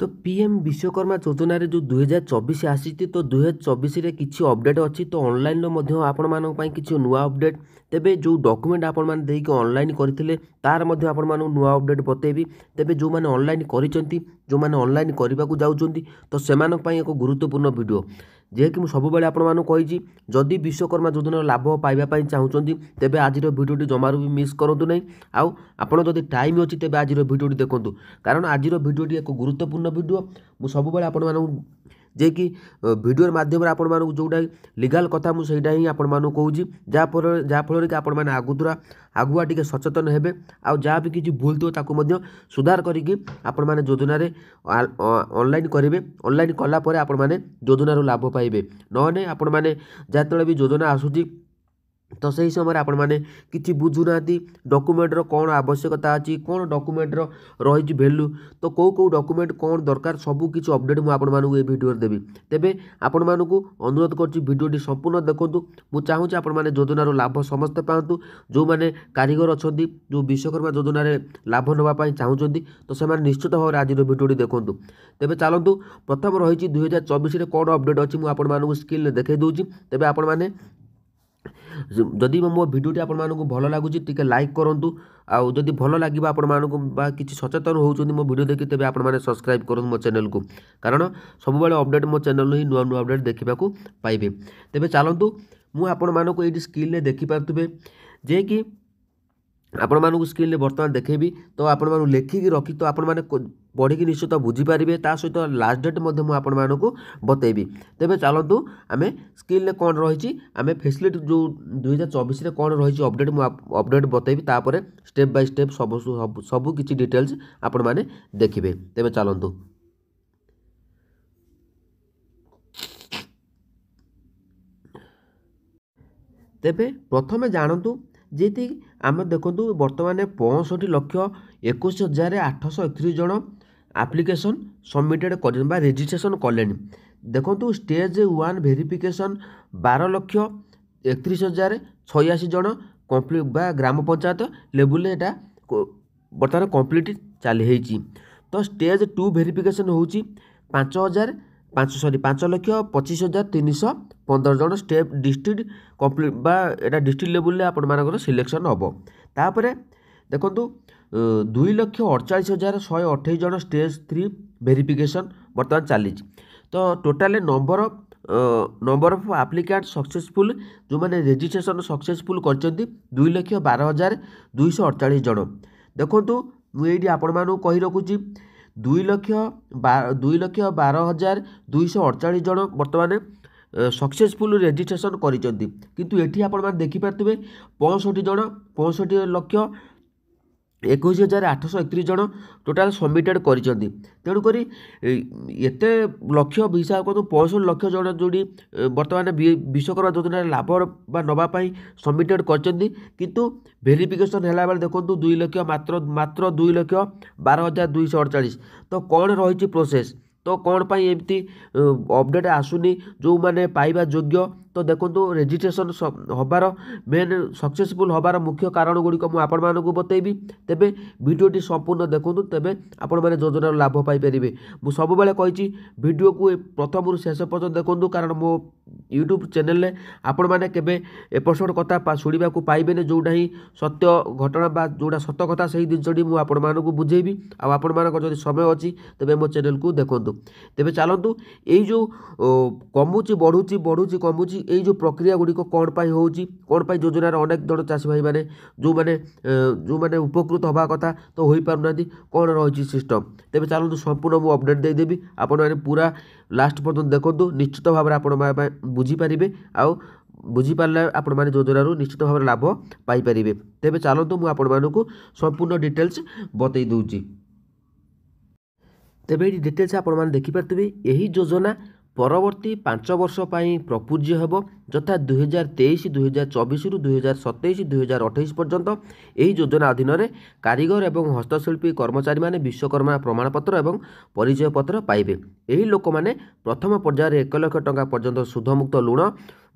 तो पीएम विश्वकर्मा योजना जो 2024 आसी तो 2024 रे किछि अपडेट अच्छी तो ऑनलाइन आपण मानक पई किछि नुआ अपडेट तेबे जो डॉक्यूमेंट आपण मान देके ऑनलाइन करथिले तार मध्ये आपण मानक नुआ अपडेट बतेबी तेबे जो माने ऑनलाइन करिसंती जो माने ऑनलाइन करबा को जाउचंती तो सेमानक पई एक गुरुत्वपूर्ण वीडियो जे कि सब बेले आपण मानक कहिछि जदि विश्वकर्मा योजना लाभ पाइबा पई चाहुचंती तेबे आजिर वीडियोटी जमारू भी मिस करंतु नै आउ आपण जदि टाइम अछि तेबे आजिर वीडियोटी देखंतु कारण आजिर वीडियोटी एक गुरुत्वपूर्ण वीडियो मु सब बेले आपण मानक जे कि वीडियो माध्यम आपण मानक जोटा लीगल कथा मु सेटा ही आपण मानक कहूछि जा फल कि आपण माने आगुआ टिके सचेतन हेबे आ जहाँ भी किसी भूल थो ताकू मध्य सुधार करिकी आपण माने योजना रे ऑनलाइन करेंगे ऑनलाइन कला परे आपण माने योजनार लाभ पाइबे नने आपण माने जतले भी योजना आसुची तो सही समय आपण माने किछि बुझुना डॉक्यूमेंट रो कौन आवश्यकता अछि कौन डॉक्यूमेंट रो रही वैल्यू तो कौ डॉक्यूमेंट कौन दरकार सबू किछि अपडेट मु आपण मानू ए वीडियो देबी तेबे आपण मानू अनुरोध करछि वीडियोटी संपूर्ण देखंतु मु चाहूछि आपण माने योजना रो लाभ समस्त पांतु जो माने कारीगर अछंती जो विश्वकर्मा योजना रे लाभ नबा पई चाहूछंती तो से माने निश्चित भाव आज वीडियोटी देखंतु तेबे चलंतु प्रथम रही 2024 रे कौन अपडेट अछि मु आपण मानू स्क्रीन रे देखै दोछि तेबे आपण माने जदि मो भिडियोटी आपण मानक भल लगुच टिके लाइक करूँ आउ जदि भल लगे आपण मानक किसी सचेतन होउछंती मो वीडियो देखि तेबे आपण माने सब्सक्राइब करूँ मो चैनल को कारण सब बेले अपडेट मो चैनल ही नुआ नुआ अपडेट देखा पाइबे तेबे चलतु मु आपण मानक ये स्क्रीन देखि पारुथिबे जे कि आपण मानक स्क्रीन बर्तमान देखेबी तो आपण मानक लेखिकी रखी तो आपण माने पढ़ी निश्चित बुझीपारे ता सहित लास्ट डेट मुझे आपण मानक बतेबी तेबे चलतु आम स्क्रीन कौन रही आम फैसिलिटी जो 2024 कौन रही अपडेट अपडेट बतेबी तापर स्टेप बाय स्टेप सब किसी डिटेल्स आपण माने देखिबे तेबे चलतु तेबे प्रथमे जानतु जी आम देखु बर्तमान 65,21,831 जन एप्लिकेशन सबमिटेड कर रेजिस्ट्रेशन कले देखु स्टेज 1 वेरिफिकेशन 12,31,086 जन कम्प्लीट बा ग्राम पंचायत लेवल यहाँ बर्तमान कम्प्लीट चली तो स्टेज 2 वेरिफिकेशन हूँ 5,25,315 जन स्टेप डिस्ट्रिक्ट कम्प्लीट बा एटा डिस्ट्रिक्ट लेवल आपण मानकर सिलेक्शन हम तापर देखु 2,48,128 जन स्टेज 3 वेरिफिकेशन बर्तमान चली तो total number of applicant successful जो मैंने रेजिस्ट्रेशन सक्सेसफुल कर 2,12,248 जन देखु मुझे आपण मानू कही रखुची 2,12,248 जन बर्तमान सक्सेसफुल रेजिस्ट्रेशन करिसेंती किंतु एठी आपण माने देखि पारथिबे 65,21,831 जन टोटाल सबमिटेड करिसेंती तेणुक एते लक्ष हिसाब कर 65 लाख जन जोड़ी बर्तमान विश्वकर्मा योजना लाभ बा नबा पई सबमिटेड करिसेंती किंतु वेरिफिकेशन हैला बेले देखंतु 2 लाख मात्र 2,12,248 तो कौन रही प्रोसेस तो कौन पाई एमती अपडेट आसुनी जो माने पाइबा योग्य तो देखो रेजिस्ट्रेशन हबार मेन सक्सेसफुल हबार मुख्य कारण गुड़िक मुझे बतेबी तेबे वीडियोटी संपूर्ण देखु तेबे आपण माने योजनार लाभ पाइपर मुझे सब बेले कही वीडियो को प्रथम शेष पर्यटन देखु कारण मो यूट्यूब चैनल में आपण मैंने केबे एपिसोड कथा शुणा पाइबेनि जोटा ही सत्य घटना बा जोटा सत कथा से जिनसटी मुझे बुझेबी आपण मानक जदि समय अच्छी तेबे मो चैनल को देखु तेबे चलतु यही जो कमुची बढ़ुची कमुची यही जो प्रक्रिया गुड़िक कौन पाई होउची कौन पाई योजनार अनेक जन चाषी भाई मैंने जो मैंने उपकृत हवा कथा तो हो पारना कौन रही सिस्टम तेबे चलतु संपूर्ण मुझे अपडेट देदेवी आपण मैंने पूरा लास्ट पर्यटन देखु निश्चित भाव में आपण बुझीपारे आउ बुझीपारे आपण मैंने योजनार निश्चित भाव में लाभ पाइपर तेबे चलतु मुझे आपण मानक संपूर्ण डिटेल्स बतई दूची तेबे ये डिटेल्स आपण मैंने देखिपारे यही योजना परवर्ती 5 वर्ष पर प्रपूज्य हेब यथा 2023 2024 रु 2027 2028 पर्यंत यही योजना अधीन में कारीगर एवं हस्तशिल्पी कर्मचारी माने विश्वकर्मा प्रमाणपत्र एवं परिचय पत्र पाइबे। यही लोक माने प्रथम पर्यायर 1 लाख टंका पर्यंत सुधमुक्त ऋण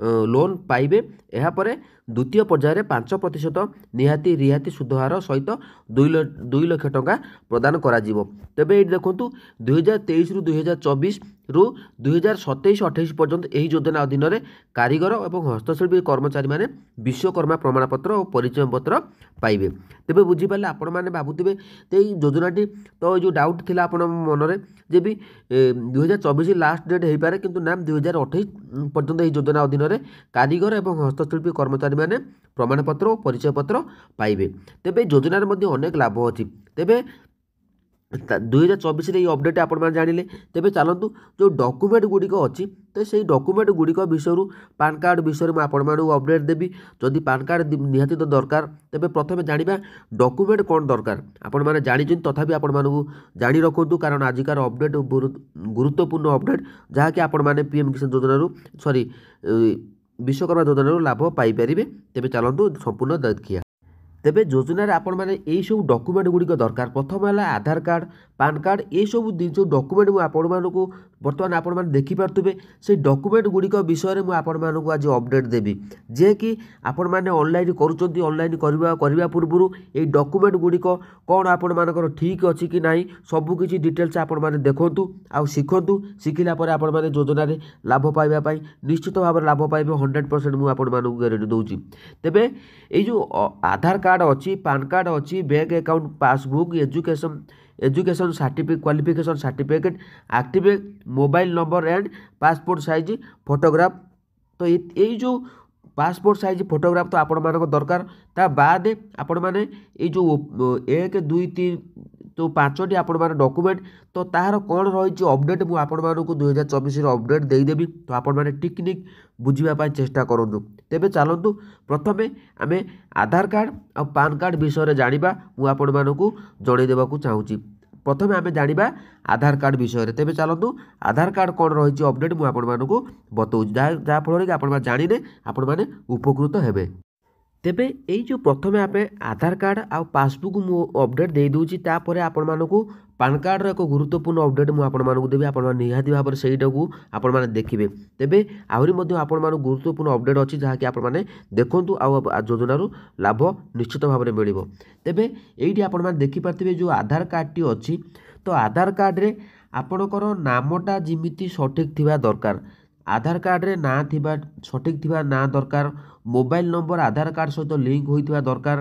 ଲୋନ୍ ପାଇବେ। ଏହାପରେ ଦ୍ୱିତୀୟ ପର୍ଯ୍ୟାୟରେ 5% ନିହାତି ରିହାତି ସୁଧହାର ସହିତ 2 ଲକ୍ଷ ଟଙ୍କା ପ୍ରଦାନ କରାଯିବ। ତେବେ ଏଇଠି ଦେଖନ୍ତୁ 2023ରୁ 2024ରୁ 2027-28 ପର୍ଯ୍ୟନ୍ତ ଏହି ଯୋଜନା ଅଧୀନରେ କାରିଗର ଏବଂ ହସ୍ତଶିଳ୍ପୀ କର୍ମଚାରୀମାନେ ବିଶ୍ୱକର୍ମା ପ୍ରମାଣପତ୍ର ଓ ପରିଚୟ ପତ୍ର ପାଇବେ। ତେବେ ବୁଝିପାରିଲେ, ଆପଣମାନେ ଭାବୁଥିବେ ତ ଏଇ ଯୋଜନାଟି ତ ଏଇ ଯେଉଁ ଡାଉଟ୍ ଥିଲା ଆପଣଙ୍କ ମନରେ ଯେ ବି 2024 ଲାଷ୍ଟ ଡେଟ୍ ହେଇପାରେ, କିନ୍ତୁ ନା 2028 ପର୍ଯ୍ୟନ୍ତ ଏହି ଯୋଜନା ଅଧୀନରେ କାରିଗର ଏବଂ ହସ୍ତଶିଳ୍ପୀ କର୍ମଚାରୀମାନେ ପ୍ରମାଣପତ୍ର ଓ ପରିଚୟ ପତ୍ର ପାଇବେ। ତେବେ ଏହି ଯୋଜନାରେ ମଧ୍ୟ ଅନେକ ଲାଭ ଅଛି। ତେବେ 2024ରେ এই ଅପଡେଟ୍ ଆପଣମାନେ ଜାଣିଲେ। ତେବେ ଚାଲନ୍ତୁ ଯେଉଁ ଡକୁମେଣ୍ଟ ଗୁଡ଼ିକ ଅଛି ତ ସେଇ ଡକୁମେଣ୍ଟ ଗୁଡ଼ିକ ବିଷୟରୁ ପାନ୍ କାର୍ଡ଼ ବିଷୟରେ ମୁଁ ଆପଣମାନଙ୍କୁ ଅପଡେଟ୍ ଦେବି। ଯଦି ପାନ୍ କାର୍ଡ଼ ନିହାତି ତ ଦରକାର, ତେବେ ପ୍ରଥମେ ଜାଣିବା ଡକୁମେଣ୍ଟ କ'ଣ ଦରକାର। ଆପଣମାନେ ଜାଣିଛନ୍ତି, ତଥାପି ଆପଣମାନଙ୍କୁ ଜାଣି ରଖନ୍ତୁ, କାରଣ ଆଜିକାର ଅପଡେଟ୍ ଗୁରୁତ୍ୱପୂର୍ଣ୍ଣ ଅପଡେଟ୍, ଯାହାକି ଆପଣମାନେ PM କିଷାନ ଯୋଜନାରୁ ବିଶ୍ୱକର୍ମା ଯୋଜନାରୁ ଲାଭ ପାଇପାରିବେ। ତେବେ ଚାଲନ୍ତୁ ସମ୍ପୂର୍ଣ୍ଣ ଦେଖିବା। ତେବେ ଯୋଜନାରେ ଆପଣମାନେ ଏଇସବୁ ଡକୁମେଣ୍ଟ ଗୁଡ଼ିକ ଦରକାର। ପ୍ରଥମ ହେଲା ଆଧାର କାର୍ଡ଼, ପାନ୍ କାର୍ଡ଼, ଏସବୁ ଯେଉଁ ଡକୁମେଣ୍ଟ ମୁଁ ଆପଣମାନଙ୍କୁ ବର୍ତ୍ତମାନ ଆପଣମାନେ ଦେଖିପାରୁଥିବେ, ସେଇ ଡକୁମେଣ୍ଟ ଗୁଡ଼ିକ ବିଷୟରେ ମୁଁ ଆପଣମାନଙ୍କୁ ଆଜି ଅପଡେଟ୍ ଦେବି। ଯିଏକି ଆପଣମାନେ ଅନଲାଇନ୍ କରୁଛନ୍ତି, ଅନଲାଇନ୍ କରିବା ପୂର୍ବରୁ ଏଇ ଡକୁମେଣ୍ଟ ଗୁଡ଼ିକ କ'ଣ ଆପଣମାନଙ୍କର ଠିକ୍ ଅଛି କି ନାହିଁ, ସବୁକିଛି ଡିଟେଲ୍ସ ଆପଣମାନେ ଦେଖନ୍ତୁ ଆଉ ଶିଖନ୍ତୁ। ଶିଖିଲା ପରେ ଆପଣମାନେ ଯୋଜନାରେ ଲାଭ ପାଇବା ପାଇଁ ନିଶ୍ଚିତ ଭାବରେ ଲାଭ ପାଇବେ। 100% ମୁଁ ଆପଣମାନଙ୍କୁ ଗ୍ୟାରେଣ୍ଟି ଦେଉଛି। ତେବେ ଏଇ ଯେଉଁ ଆଧାର କାର୍ଡ଼ ଅଛି, ପାନ୍ କାର୍ଡ଼ ଅଛି, bank account passbook, education certificate, qualification certificate, active mobile number and passport size photograph. ତ ଏଇ ଯେଉଁ ପାସପୋର୍ଟ ସାଇଜ୍ ଫଟୋଗ୍ରାଫ ତ ଆପଣମାନଙ୍କ ଦରକାର। ତା ବାଦ ଆପଣମାନେ ଏଇ ଯେଉଁ 1, 2, 3 ଯେଉଁ 5ଟି ଆପଣମାନେ ଡକୁମେଣ୍ଟ, ତ ତାହାର କ'ଣ ରହିଛି ଅପଡେଟ୍ ମୁଁ ଆପଣମାନଙ୍କୁ 2024ର ଅପଡେଟ୍ ଦେଇଦେବି। ତ ଆପଣମାନେ ଟିକନିକ୍ ବୁଝିବା ପାଇଁ ଚେଷ୍ଟା କରନ୍ତୁ। ତେବେ ଚାଲନ୍ତୁ ପ୍ରଥମେ ଆମେ ଆଧାର କାର୍ଡ଼ ଆଉ ପାନ୍ କାର୍ଡ଼ ବିଷୟରେ ଜାଣିବା। ମୁଁ ଆପଣମାନଙ୍କୁ ଜଣାଇ ଦେବାକୁ ଚାହୁଁଛି। ପ୍ରଥମେ ଆମେ ଜାଣିବା ଆଧାର କାର୍ଡ଼ ବିଷୟରେ। ତେବେ ଚାଲନ୍ତୁ ଆଧାର କାର୍ଡ଼ କ'ଣ ରହିଛି ଅପଡେଟ୍ ମୁଁ ଆପଣମାନଙ୍କୁ ବତାଉଛି, ଯାହାଫଳରେ କି ଆପଣମାନେ ଜାଣିଲେ ଆପଣମାନେ ଉପକୃତ ହେବେ। ତେବେ ଏଇ ଯେଉଁ ପ୍ରଥମେ ଆମେ ଆଧାର କାର୍ଡ଼ ଆଉ ପାସବୁକ୍ ମୁଁ ଅପଡେଟ୍ ଦେଇଦେଉଛି, ତାପରେ ଆପଣମାନଙ୍କୁ ପାନ୍ କାର୍ଡ଼ର ଏକ ଗୁରୁତ୍ୱପୂର୍ଣ୍ଣ ଅପଡେଟ୍ ମୁଁ ଆପଣମାନଙ୍କୁ ଦେବି। ଆପଣମାନେ ନିହାତି ଭାବରେ ସେଇଟାକୁ ଆପଣମାନେ ଦେଖିବେ। ତେବେ ଆହୁରି ମଧ୍ୟ ଆପଣମାନଙ୍କୁ ଗୁରୁତ୍ୱପୂର୍ଣ୍ଣ ଅପଡେଟ୍ ଅଛି, ଯାହାକି ଆପଣମାନେ ଦେଖନ୍ତୁ ଆଉ ଯୋଜନାରୁ ଲାଭ ନିଶ୍ଚିତ ଭାବରେ ମିଳିବ। ତେବେ ଏଇଠି ଆପଣମାନେ ଦେଖିପାରୁଥିବେ ଯେଉଁ ଆଧାର କାର୍ଡ଼ଟି ଅଛି, ତ ଆଧାର କାର୍ଡ଼ରେ ଆପଣଙ୍କର ନାମଟା ଯେମିତି ସଠିକ୍ ଥିବା ଦରକାର। ଆଧାର କାର୍ଡ଼ରେ ନାଁ ଥିବା ସଠିକ୍ ଥିବା ନାଁ ଦରକାର। ମୋବାଇଲ୍ ନମ୍ବର ଆଧାର କାର୍ଡ଼ ସହିତ ଲିଙ୍କ ହୋଇଥିବା ଦରକାର।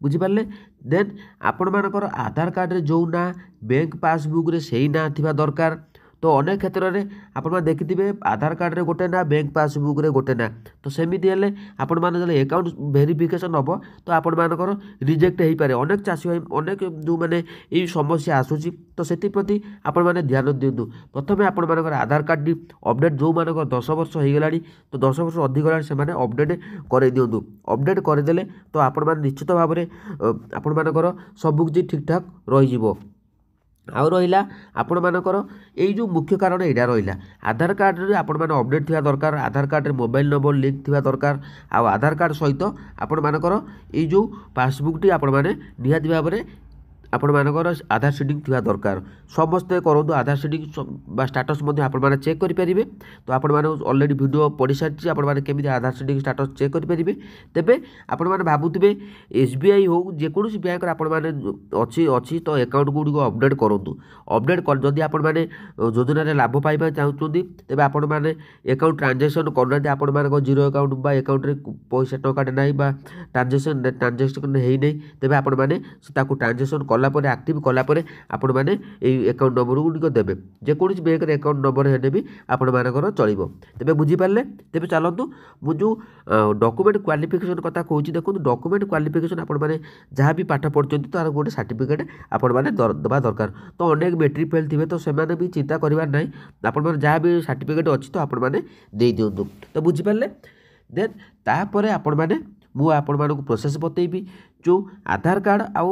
ବୁଝିପାରିଲେ। ଦେନ୍ ଆପଣମାନଙ୍କର ଆଧାର କାର୍ଡ଼ରେ ଯେଉଁ ନାଁ ବ୍ୟାଙ୍କ ପାସବୁକ୍ରେ ସେଇ ନାଁ ଥିବା ଦରକାର। ତ ଅନେକ କ୍ଷେତ୍ରରେ ଆପଣମାନେ ଦେଖିଥିବେ ଆଧାର କାର୍ଡ଼ରେ ଗୋଟେ ନାଁ, ବ୍ୟାଙ୍କ ପାସବୁକ୍ରେ ଗୋଟେ ନାଁ। ତ ସେମିତି ହେଲେ ଆପଣମାନେ ଯେତେବେଳେ ଆକାଉଣ୍ଟ ଭେରିଫିକେସନ୍ ହେବ ତ ଆପଣମାନଙ୍କର ରିଜେକ୍ଟ ହୋଇପାରେ। ଅନେକ ଚାଷୀ ଭାଇ, ଅନେକ ଯେଉଁମାନେ ଏଇ ସମସ୍ୟା ଆସୁଛି, ତ ସେଥିପ୍ରତି ଆପଣମାନେ ଧ୍ୟାନ ଦିଅନ୍ତୁ। ପ୍ରଥମେ ଆପଣମାନଙ୍କର ଆଧାର କାର୍ଡ଼ଟି ଅପଡେଟ୍, ଯେଉଁମାନଙ୍କର 10 ବର୍ଷ ହୋଇଗଲାଣି, ତ 10 ବର୍ଷ ଅଧିକ ହେଲାଣି, ସେମାନେ ଅପଡେଟ୍ କରାଇ ଦିଅନ୍ତୁ। ଅପଡେଟ୍ କରିଦେଲେ ତ ଆପଣମାନେ ନିଶ୍ଚିତ ଭାବରେ ଆପଣମାନଙ୍କର ସବୁକିଛି ଠିକ୍ଠାକ୍ ରହିଯିବ। ଆଉ ରହିଲା ଆପଣମାନଙ୍କର ଏଇ ଯେଉଁ ମୁଖ୍ୟ କାରଣ ଏଇଟା ରହିଲା, ଆଧାର କାର୍ଡ଼ରେ ଆପଣମାନେ ଅପଡେଟ୍ ଥିବା ଦରକାର। ଆଧାର କାର୍ଡ଼ରେ ମୋବାଇଲ୍ ନମ୍ବର ଲିଙ୍କ ଥିବା ଦରକାର। ଆଉ ଆଧାର କାର୍ଡ଼ ସହିତ ଆପଣମାନଙ୍କର ଏଇ ଯେଉଁ ପାସବୁକ୍ଟି ଆପଣମାନେ ନିହାତି ଭାବରେ ଆପଣମାନଙ୍କର ଆଧାର ସିଡ଼ିଂ ଥିବା ଦରକାର। ସମସ୍ତେ କରନ୍ତୁ ଆଧାର ସିଡ଼ିଂ ବା ଷ୍ଟାଟସ୍ ମଧ୍ୟ ଆପଣମାନେ ଚେକ୍ କରିପାରିବେ। ତ ଆପଣମାନେ ଅଲରେଡ଼ି ଭିଡ଼ିଓ ପଢ଼ିସାରିଛି, ଆପଣମାନେ କେମିତି ଆଧାର ସିଡ଼ିଂ ଷ୍ଟାଟସ୍ ଚେକ୍ କରିପାରିବେ। ତେବେ ଆପଣମାନେ ଭାବୁଥିବେ SBI ହେଉ ଯେକୌଣସି ବ୍ୟାଙ୍କରେ ଆପଣମାନେ ଅଛି ତ ଆକାଉଣ୍ଟ ଗୁଡ଼ିକ ଅପଡେଟ୍ କରନ୍ତୁ। ଅପଡେଟ୍ ଯଦି ଆପଣମାନେ ଯୋଜନାରେ ଲାଭ ପାଇବା ଚାହୁଁଛନ୍ତି, ତେବେ ଆପଣମାନେ ଆକାଉଣ୍ଟ ଟ୍ରାଞ୍ଜାକ୍ସନ୍ କରୁନାହାନ୍ତି, ଆପଣମାନଙ୍କ ଜିରୋ ଆକାଉଣ୍ଟ ବା ଆକାଉଣ୍ଟରେ ପଇସା ଟଙ୍କାଟେ ନାହିଁ ବା ଟ୍ରାଞ୍ଜାକ୍ସନ୍ ହେଇନାହିଁ, ତେବେ ଆପଣମାନେ ତାକୁ ଟ୍ରାଞ୍ଜାକ୍ସନ୍ କଲା ପରେ, ଆକ୍ଟିଭ୍ କଲା ପରେ ଆପଣମାନେ ଏଇ ଆକାଉଣ୍ଟ ନମ୍ବର ଗୁଡ଼ିକ ଦେବେ। ଯେକୌଣସି ବ୍ୟାଙ୍କରେ ଆକାଉଣ୍ଟ ନମ୍ବର ହେଲେ ବି ଆପଣମାନଙ୍କର ଚଳିବ। ତେବେ ବୁଝିପାରିଲେ। ତେବେ ଚାଲନ୍ତୁ ମୁଁ ଯେଉଁ ଡକୁମେଣ୍ଟ କ୍ୱାଲିଫିକେସନ୍ କଥା କହୁଛି, ଦେଖନ୍ତୁ ଡକୁମେଣ୍ଟ କ୍ୱାଲିଫିକେସନ୍ ଆପଣମାନେ ଯାହା ବି ପାଠ ପଢ଼ୁଛନ୍ତି ତାର ଗୋଟେ ସାର୍ଟିଫିକେଟ୍ ଆପଣମାନେ ଦେବା ଦରକାର। ତ ଅନେକ ମେଟ୍ରିକ୍ ଫେଲ୍ ଥିବେ, ତ ସେମାନେ ବି ଚିନ୍ତା କରିବାର ନାହିଁ। ଆପଣମାନେ ଯାହା ବି ସାର୍ଟିଫିକେଟ୍ ଅଛି ତ ଆପଣମାନେ ଦେଇଦିଅନ୍ତୁ। ତ ବୁଝିପାରିଲେ। ଦେନ୍ ତାପରେ ଆପଣମାନେ ମୁଁ ଆପଣମାନଙ୍କୁ ପ୍ରୋସେସ୍ ବତେଇବି। ଯେଉଁ ଆଧାର କାର୍ଡ଼ ଆଉ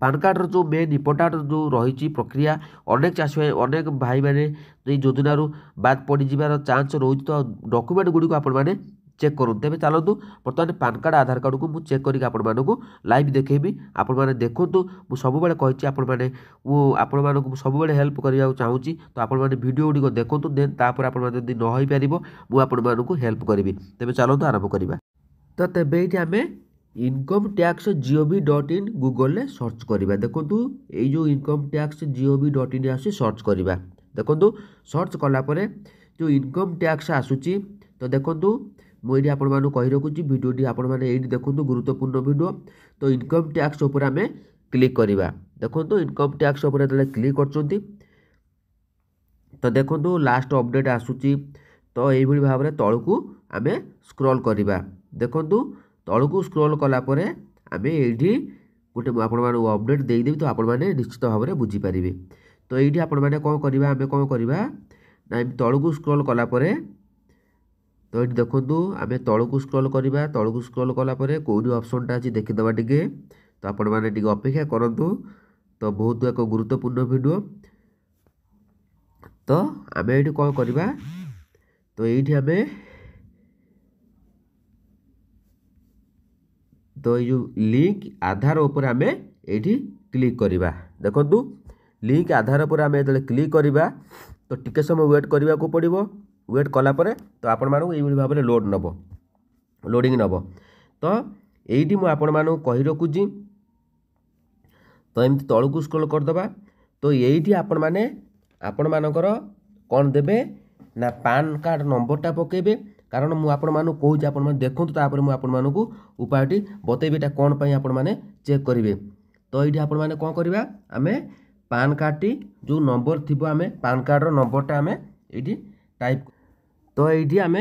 ପାନ୍ କାର୍ଡ଼ର ଯେଉଁ ମେନ୍ ଇମ୍ପୋର୍ଟାଣ୍ଟ ଯେଉଁ ରହିଛି ପ୍ରକ୍ରିୟା, ଅନେକ ଚାଷୀ ଭାଇ, ଅନେକ ଭାଇମାନେ ଏଇ ଯୋଜନାରୁ ବାଦ୍ ପଡ଼ିଯିବାର ଚାନ୍ସ ରହୁଛି। ତ ଡକୁମେଣ୍ଟ ଗୁଡ଼ିକୁ ଆପଣମାନେ चेक करूँ तेज चलतु बर्तमान पान कार्ड आधार कार्ड को मुझे चेक करके आपको लाइव देखेबी आपने देखूँ मुझे सब कही आपको सब हेल्प करने चाहूँगी तो आपने वीडियो गुड़िक देखूँ देन तापर आपड़ी न हो पार मुझे हेल्प करी तेज चलतु आरंभ करवा तो तेबे ये आम income-tax.gov.in गूगल में सर्च करवा देखो ये जो income-tax.gov.in आस सर्च करवा देखो सर्च कलापर जो इनकम टैक्स आसूची तो देखो मुझे आपको कही रखुच्छी भिडियोटी आपने देखो गुरुत्वपूर्ण वीडियो तो इनकम टैक्स उपर आम क्लिक करवा देखो इनकम टैक्स उपर क्लिक कर तो देखो लास्ट अपडेट आसूची तो यही भाव में तलू आम स्क्रॉल करवा देखो तलू स्क्रॉल कलापर आम ये गोटे आपको अपडेट देदेवी तो आपने निश्चित भाव में बुझीपारे तो ये आपने कौन करवा आम कौन करवा ना तलू स्क्रॉल कलापर तो ये देखो आम तलू स्क्रॉल करवा तलू स्क्रॉल कलापर कौटी ऑप्शनटा अच्छी देखीदे टे तो आपण मैंने अपेक्षा करूँ तो बहुत एक गुरुत्वपूर्ण वीडियो तो आम ये कौन करवा तो ये आम तो ये जो लिंक आधार उपर आम ये क्लिक करवा देखो लिंक आधार पर आम जो क्लिक करवा तो टिके समय वेट करने को पड़ो वेट कलापर तो आपण मानू ये भाव में लोड नब लोडिंग नब तो ये मुझे कही रखुची तो एमती तलू स्क्रॉल करदे तो ये आपण मानकर कौन देवे ना पान कार्ड नंबरटा पकेबे कारण मुझे कहूँ आप देखूँ तापर मुझे उपायटी बतेबी कौन पर आपने चेक करेंगे तो ये आपने कौन करवा आम पान कार्डटी जो नंबर थी आम पान कार्डर नंबरटा आम ये टाइप तो ये आम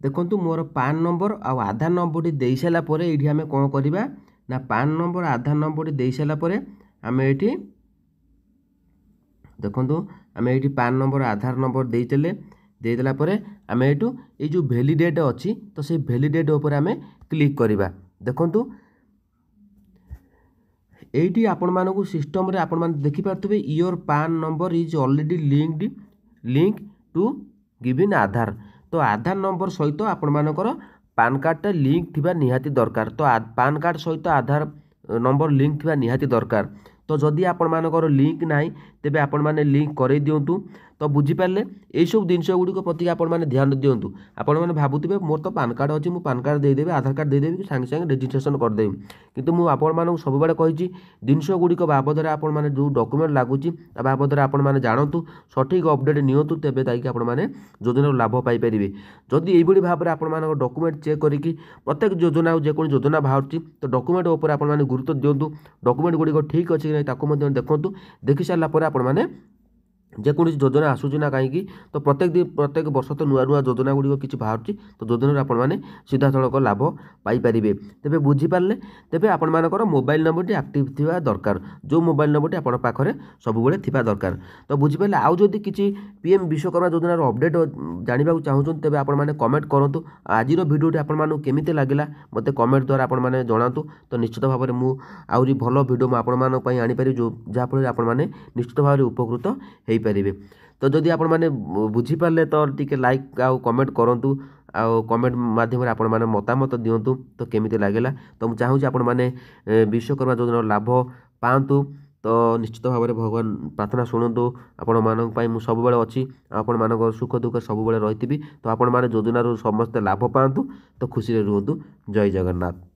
देखूँ मोर पान नंबर आधार नंबरटी दे सारापर ये आम कौन करवा ना पान नंबर आधार नंबरटी दे सारापर आम ये देखो आम ये पान नंबर आधार नंबर देदेला आम ये जो वैलिडेट अच्छी तो से वैलिडेट उपर आम क्लिक करवा देखु ये आपण मानक सिस्टम रे आपण मान देखि पारथुबे your PAN number is already link to given Aadhaar तो आधार नंबर सहित आपण मानकर पान कार्डटा लिंक थिबा निहाती दरकार तो पान कार्ड सहित आधार नंबर लिंक थिबा निहाती दरकार तो जदि आपण मानकर लिंक नाही तेबे आपण माने लिंक करई दियंतु तो बुझीपारे यही सब जिनस गुड़िक प्रति आपने ध्यान दिंतु आपण मैंने भावुवे मोर तो पान कार्ड अच्छी मुझे पान कार्ड देदेवी आधार कार्ड देदेवी सांगे सांगे रेजिस्ट्रेशन करदेवी किंतु मुझे आपण सब कही जिनस गुड़िक बाबद में जो डॉक्यूमेंट लगुच बाबद में जानतु सठिक अपडेट नियंतु तेबे ताकि आपने योजनार लाभ पाइपर जदि यही भाव में आप डॉक्यूमेंट चेक करके प्रत्येक योजना जेको योजना बाहर तो डॉक्यूमेंट उपर आपने गुरुत्व दिंतु डॉक्यूमेंट गुड़िक ठीक अच्छे कि नहीं देखूँ देखी सारापर आपने जेकोसी योजना आसूची ना कहीं तो प्रत्येक वर्ष तो नुआ नुआ योजना गुड़िक किसी बाहर तो योजना आपने सीधा सड़क लाभ पाइपर तेरे बुझीपारे तेरे आपर मोबाइल नंबर एक्टिव थी दरकार जो मोबाइल नंबर आप पाखे सब दरकार तो बुझीपारे आउ जदि किसी पीएम विश्वकर्मा योजनार अपडेट जानवा चाहूँ तेज आपने कमेंट करूँ आज भिडियोटी आपको केमी लगे मत कमेंट द्वारा आपने जनातु तो निश्चित भाव में मुझे भल भिड आनीपारि जो जहाँफल आपने निश्चित भाव में उपकृत हो पारे तो जदि आपण मैंने बुझीपारे तो टिके लाइक आउ कमेंट करूँ आउ कमेंट माध्यम आपण मैंने मतामत दिंतु तो केमी लगे तो मुझे चाहूँगी आपण मैंने विश्वकर्मा योजनार लाभ पातु तो निश्चित भाव में भगवान प्रार्थना शुणु आपण मानी सब अच्छी आपण मान सुख दुख सब रही तो आपण मैंने योजनार समस्ते लाभ पातु तो खुशी रुहतु जय जगन्नाथ।